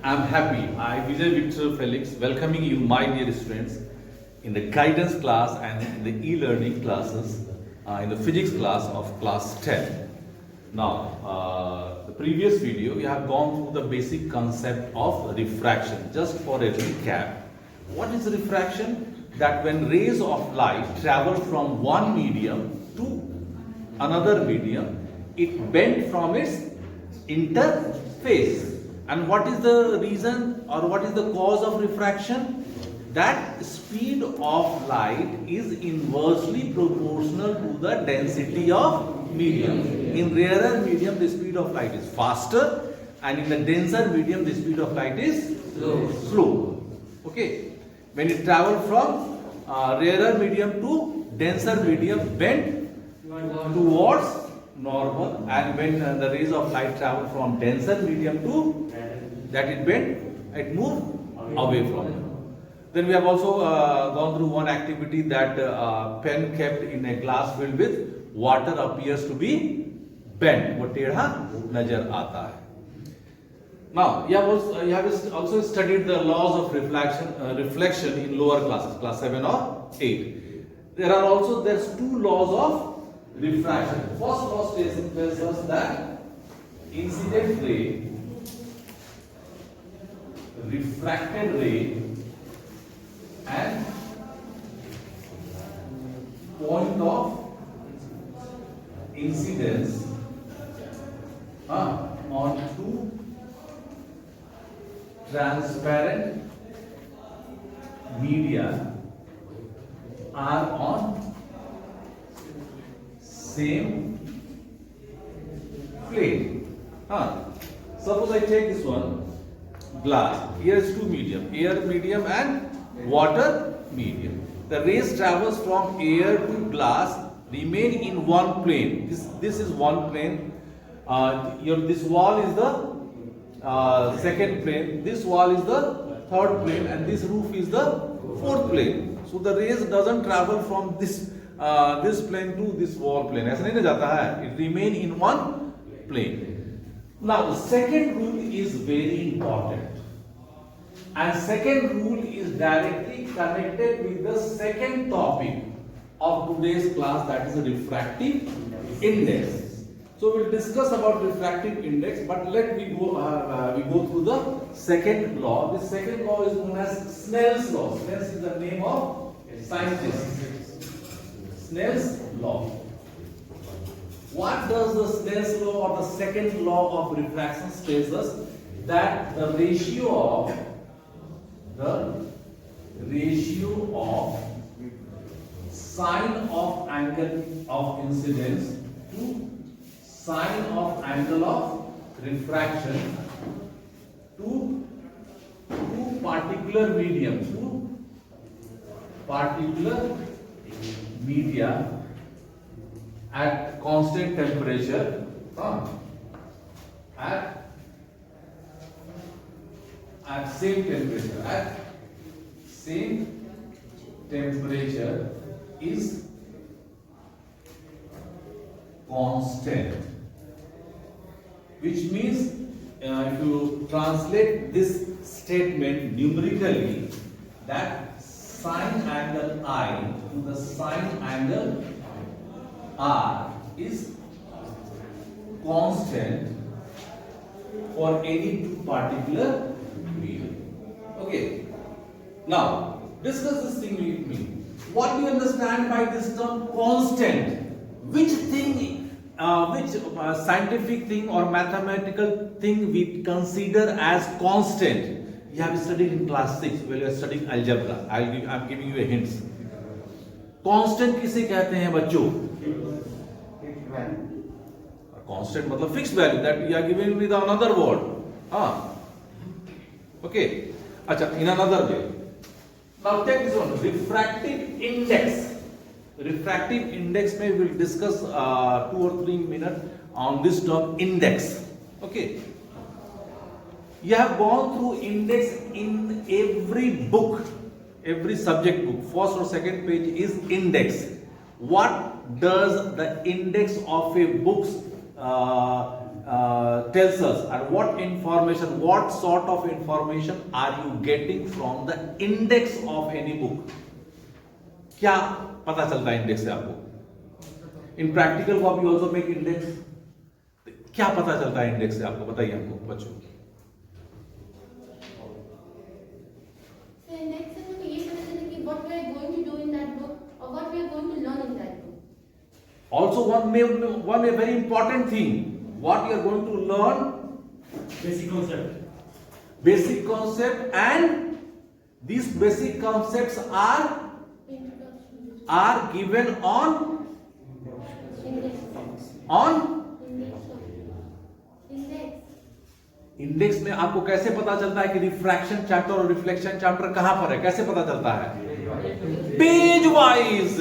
I'm happy. I, Vijay Victor Felix, welcoming you, my dear students, in the guidance class and in the e-learning classes, in the physics class of class 10. Now, the previous video, we have gone through the basic concept of refraction. Just for a recap, what is refraction? That when rays of light travel from one medium to another medium, it bends from its interface. And what is the reason or what is the cause of refraction? That speed of light is inversely proportional to the density of medium. In rarer medium, the speed of light is faster, and in the denser medium, the speed of light is slow. Okay. When it travels from rarer medium to denser medium, bend towards normal, and when the rays of light travel from denser medium to that it bend, it move away from it. Then we have also gone through one activity that pen kept in a glass filled with water appears to be bent. वो टेढ़ा नजर आता है. Now you have also studied the laws of reflection in lower classes, class 7 or 8. There's two laws of refraction. First law tells us that incident ray, refracted ray, and point of incidence on two transparent media are on same plane. Suppose I take this one, glass. Here is two medium, air medium and water medium. The rays travels from air to glass, remain in one plane. This is one plane. This wall is the second plane. This wall is the third plane, and this roof is the fourth plane. So the rays doesn't travel from this plane to this wall plane. ऐसा नहीं ना जाता है. It remain in one plane. Now the second rule is very important. And second rule is directly connected with the second topic of today's class, that is refractive index. So we'll discuss about refractive index, but let we go through the second law. This second law is known as Snell's law. Snell's is the name of scientist. Snell's law. What does the Snell's law or the second law of refraction tells us? That the ratio of sine of angle of incidence to sine of angle of refraction to particular media at constant temperature at same temperature is constant, which means if you translate this statement numerically, that sine angle I to the sine angle R is constant for any two particular medium. Okay. Now, discuss this thing with me. What do you understand by this term constant? Which thing, which scientific thing or mathematical thing we consider as constant? You have studied in class 6 when you are studying algebra. I'm giving you a hint. Constant किसे कहते हैं बच्चों? Constant मतलब fixed value, that you are giving with another word. Okay. अच्छा, in another way. Now take this one, refractive index. Refractive index may we will discuss 2 or 3 minutes on this term index. Okay. You have gone through index in every book, every subject book. First or second page is index. What does the index of a book tells us, and what information, what sort of information are you getting from the index of any book? क्या पता चलता है index से आपको? इन practical copy also make index. क्या पता चलता है इंडेक्स से आपको? बताइए हमको बच्चों. इंडेक्स से तो ये पता चलता है कि what we are going to do in that book or what we are going to learn in that book. Also one very important thing, what you are going to learn, basic concept, and these basic concepts are given on index में. आपको कैसे पता चलता है कि refraction chapter और reflection chapter कहां पर है? कैसे पता चलता है? Page wise.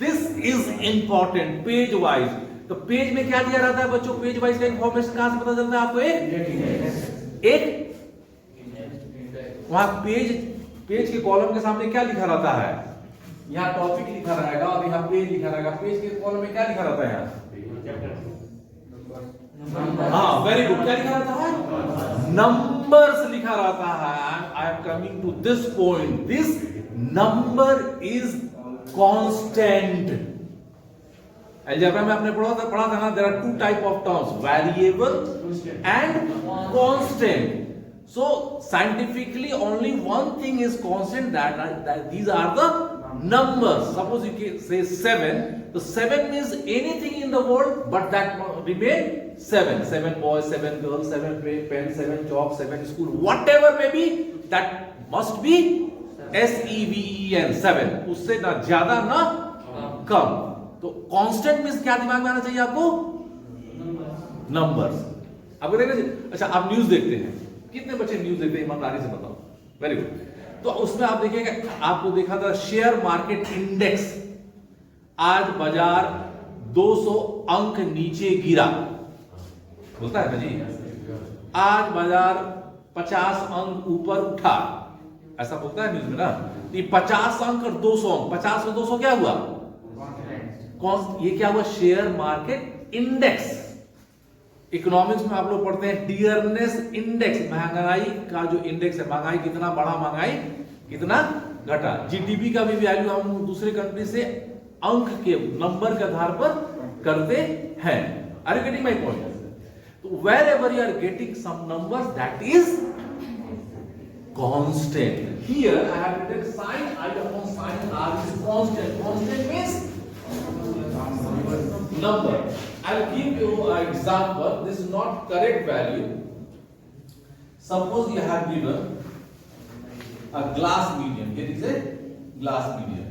This is important. Page wise. तो पेज में क्या दिया रहता है बच्चों? पेज वाइज का इंफॉर्मेशन कहां से पता चलता है आपको? एक वहां पेज के कॉलम के सामने क्या लिखा रहता है? यहाँ टॉपिक लिखा रहेगा और यहाँ पेज लिखा रहेगा. पेज के कॉलम में क्या लिखा रहता है? यहाँ हाँ, वेरी गुड. क्या लिखा रहता है? नंबर्स लिखा रहता है. I am coming to this point. This number is constant. Algebra में आपने पढ़ा था ना, there are two type of terms, variable and constant. So scientifically only one thing is constant, that these are the numbers. Suppose you can say 7. So 7 means anything in the world, but that remain 7. 7 boys, 7 girls, 7 pen, 7 chalk, 7 school, whatever may be, that must be SEVEN 7. उससे ना ज्यादा ना कम. तो constant means क्या दिमाग में आना चाहिए आपको? Numbers. अब देखिए, अच्छा आप न्यूज देखते हैं. कितने बच्चे न्यूज देखते हैं? ईमानदारी से बताओ. Very good. तो उसमें आप देखिएगा, आपको देखा था शेयर मार्केट इंडेक्स. आज बाजार 200 अंक नीचे गिरा. बोलता है ना जी. आज बाजार 50 अंक ऊपर उठा. ऐसा बोलता है न्यूज में ना. ये 50 अंक और 200 अंक, 50 और 200 क्या हुआ? ये क्या हुआ? Share market index. इकोनॉमिक्स में आप लोग पढ़ते हैं डियरनेस इंडेक्स. महंगाई का जो इंडेक्स है, महंगाई कितना बढ़ा, महंगाई कितना घटा. जीडीपी का भी वैल्यू हम दूसरे कंट्री से अंक के नंबर के आधार पर करते हैं. Are you getting my point? तो wherever you are getting some numbers, that is constant. Here I have written sin I upon sin R is constant. Constant means number. I'll give you an example. This is not correct value. Suppose you have given a glass medium. Here is a glass medium.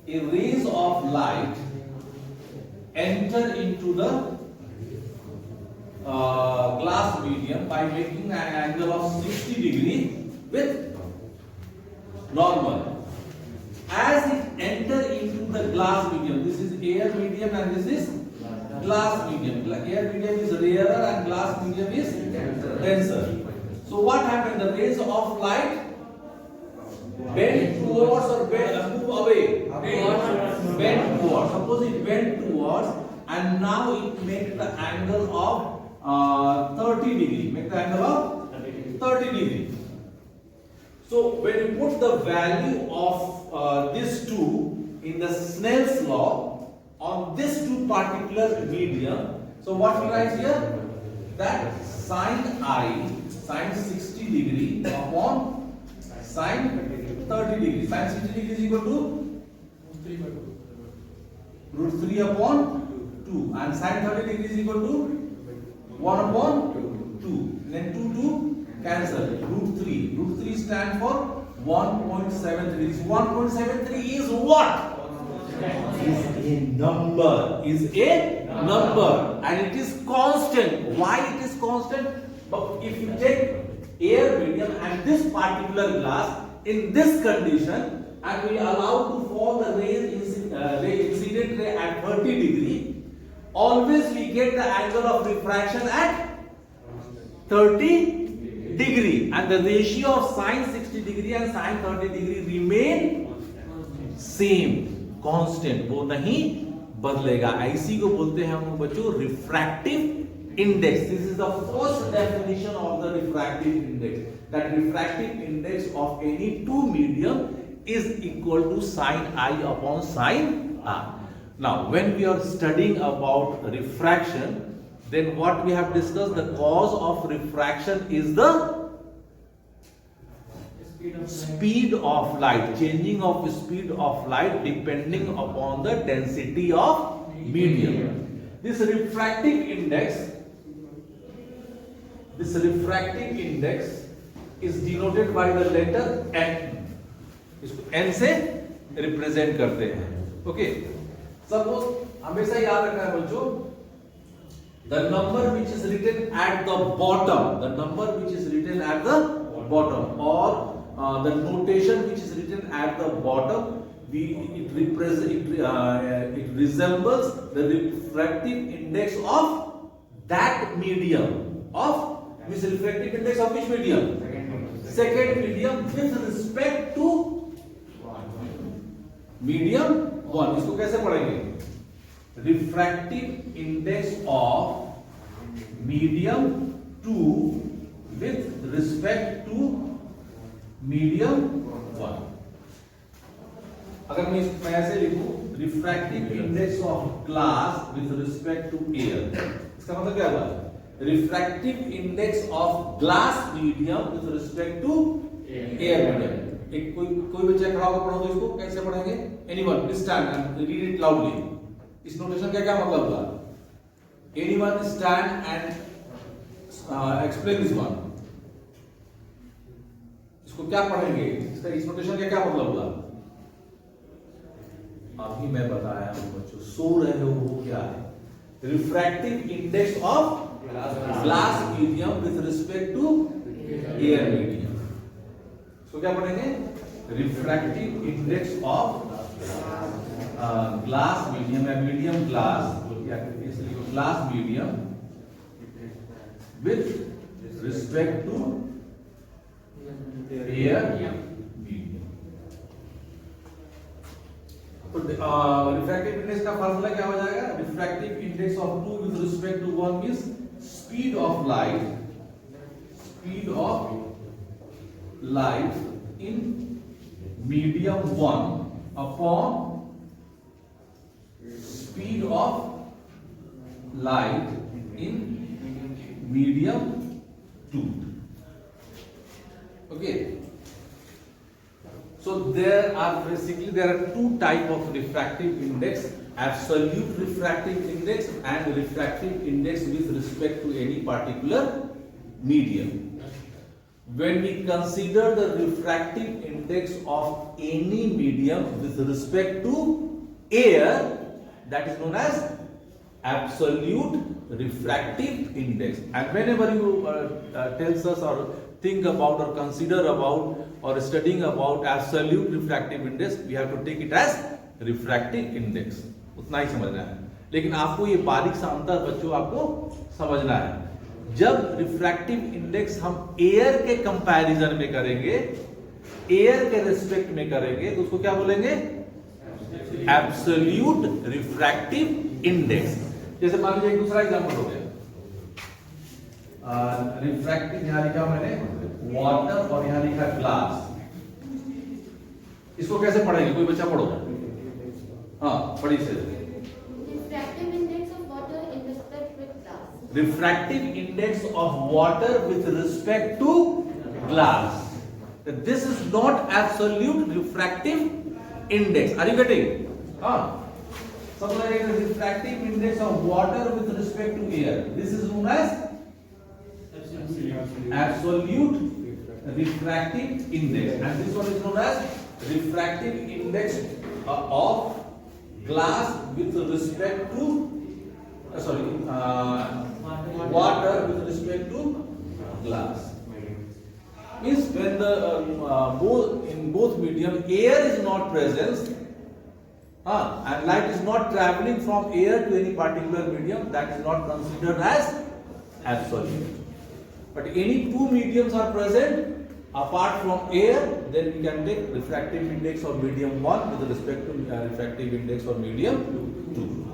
A rays of light enter into the glass medium by making an angle of 60 degree with normal. As it enter into the glass medium, this is air medium and this is glass medium. Air medium is rarer and glass medium is denser. So what happened? The rays of light bend towards or move away. Bend towards. Suppose it bent towards and now it makes the angle of 30 degree. Make the angle of 30 degree. So when you put the value of this two in the Snell's law on this two particular medium, so what we write here? That sin I, sin 60 degree upon sin 30 degree. Sin 60 degree is equal to root 3 upon 2, and sin 30 degree is equal to 1 upon 2. Then 2 cancel. Root 3. Root 3 stand for 1.73. This 1.73 is what? Is a number. Is a number, and it is constant. Why it is constant? But if you take air medium and this particular glass in this condition, and we allow to fall the incident ray at 30 degree, always we get the angle of refraction at 30 degree, and the ratio of sin 60 degree and sin 30 degree remain same, constant. वो नहीं बदलेगा. ऐसी को बोलते हैं हम बच्चों refractive index. This is the first definition of the refractive index. That refractive index of any two medium is equal to sin I upon sin R. Now, when we are studying about refraction, then what we have discussed, the cause of refraction is the speed of light, changing of speed of light depending upon the density of medium. This refractive index is denoted by the letter n. इसको n से represent करते हैं. Okay, suppose हमेशा याद रखना है बच्चों, the number which is written at the bottom, or the notation which is written at the bottom, it resembles the refractive index of that medium. Which refractive index of which medium? Second medium with respect to medium 1. इसको कैसे पढ़ेंगे? Refractive index of medium 2 with respect to medium 1. अगर मैं ऐसे लिखूं, refractive index of glass with respect to air, इसका मतलब क्या हुआ? Refractive index of glass medium with respect to air medium. एक कोई बच्चा खड़ा होकर पढ़ो तो इसको कैसे पढ़ेंगे? Anyone, please stand and read it loudly. इस नोटेशन का क्या मतलब हुआ? Anyone stand and explain this one. इसको क्या पढ़ेंगे? इसका इस नोटेशन का क्या मतलब हुआ? अभी मैं बताया हूं बच्चों, सो रहे हो वो क्या है? Refractive index of glass medium with respect to air medium. So क्या पढ़ेंगे? Refractive index of glass medium या medium glass या इसलिए glass medium with respect to air medium. तो refractive index का फार्मूला क्या हो जाएगा? Refractive index of 2 with respect to 1 means speed of light in medium 1 upon speed of light in medium 2. Okay, so there are two type of refractive index: absolute refractive index and refractive index with respect to any particular medium. When we consider the refractive index of any medium with respect to air, that is known as absolute refractive index. And whenever you tells us or think about or consider about or studying about absolute refractive index, we have to take it as refractive index. उतना ही समझना है, लेकिन आपको ये बारीक सा अंतर बच्चों आपको समझना है. जब रिफ्रैक्टिव इंडेक्स हम एयर के कंपैरिजन में करेंगे, एयर के रिस्पेक्ट में करेंगे, तो उसको क्या बोलेंगे? Absolute refractive index. जैसे मान लीजिए एक दूसरा एग्जांपल हो गया, रिफ्रैक्टिव यहां लिखा मैंने वाटर और यहां लिखा ग्लास. इसको कैसे पढ़ेंगे? कोई बच्चा पढ़ो. हाँ, पढ़ी से. Refractive index of water in respect with glass. Refractive index of water with respect to glass. This is not absolute refractive index. Are you getting? Something like the refractive index of water with respect to air. This is known as absolute refractive index, and this one is known as refractive index of glass with respect to water with respect to glass. Means when the both medium air is not present, and light is not traveling from air to any particular medium, that is not considered as absolute. But any two mediums are present apart from air, then we can take refractive index of medium 1 with respect to refractive index of medium 2.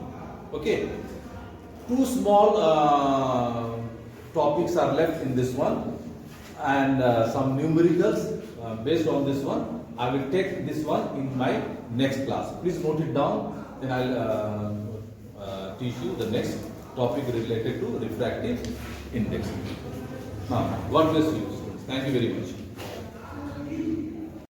Okay. two small topics are left in this one, and some numericals based on this one. I will take this one in my next class. Please note it down, then I'll teach you the next topic related to refractive index. God bless you, students. Thank you very much.